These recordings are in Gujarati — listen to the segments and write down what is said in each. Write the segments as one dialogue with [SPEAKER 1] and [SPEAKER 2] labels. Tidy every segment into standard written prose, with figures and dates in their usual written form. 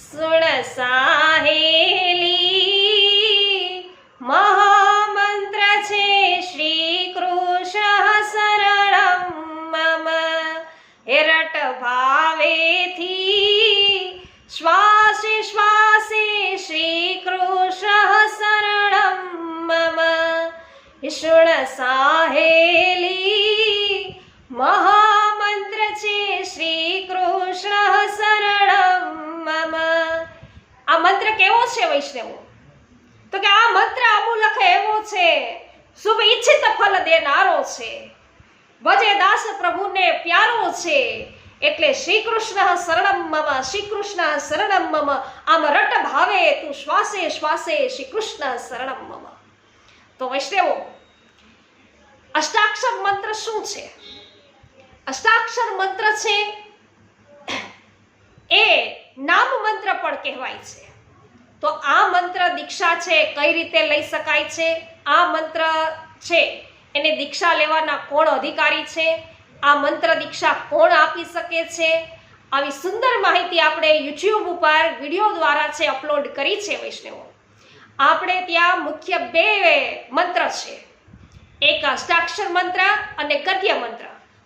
[SPEAKER 1] સુણ સાહેલી મહામંત્ર છે શ્રી કૃષ્ણ શરણમ મમ હેરટ ભાવેથી શ્વાસે શ્વાસે શ્રી કૃષ્ણ શરણમ મમ સુણ સાહેલી મહામંત્ર છે શ્રી કૃષ્ણ શરણમ મમ। આ મંત્ર કેવો છે વૈષ્ણવો? તો કે આ મંત્ર અમૂલક એવો છે, શુભ ઈચ્છિત ફલ દેનારો છે, ભજે દાસ પ્રભુને પ્યારો છે, એટલે શ્રી કૃષ્ણ શરણમ મમ, શ્રી કૃષ્ણ શરણમ મમ, આમ રટ ભાવે તું શ્વાસે શ્વાસે શ્રી કૃષ્ણ શરણમ મમ। તો વૈષ્ણવો, અષ્ટાક્ષર મંત્ર શું છે? અષ્ટાક્ષર મંત્ર છે એ નામ મંત્ર પણ કહેવાય છે। તો આ મંત્ર દીક્ષા છે કઈ રીતે લઈ શકાય છે? આ મંત્ર છે એને દીક્ષા લેવાના કોણ અધિકારી છે? આ મંત્ર દીક્ષા કોણ આપી શકે છે? આવી સુંદર માહિતી આપણે યુટ્યુબ ઉપર વિડીયો દ્વારા છે અપલોડ કરી છે વૈષ્ણવો। આપણે ત્યાં મુખ્ય બે મંત્ર છે, એક અષ્ટાક્ષર મંત્ર અને ગદ્ય મંત્ર।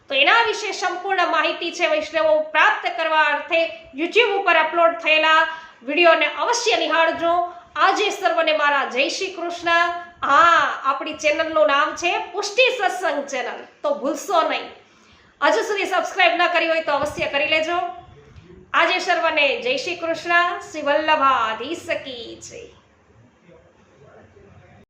[SPEAKER 1] તો એના વિશે સંપૂર્ણ માહિતી છે વૈષ્ણવો પ્રાપ્ત કરવા અર્થે યુટ્યુબ ઉપર અપલોડ થયેલા વિડીયોને અવશ્ય નિહાળજો। આજે સર્વને મારા જય શ્રી કૃષ્ણ। હા, આપણી ચેનલનું નામ છે પુષ્ટિ સત્સંગ ચેનલ, તો ભૂલશો નહીં। હજુ સુધી સબસ્ક્રાઇબ ન કરી હોય તો અવશ્ય કરી લેજો। આજે સર્વને જય શ્રી કૃષ્ણ। શ્રી વલ્લભાધીશ કી જય।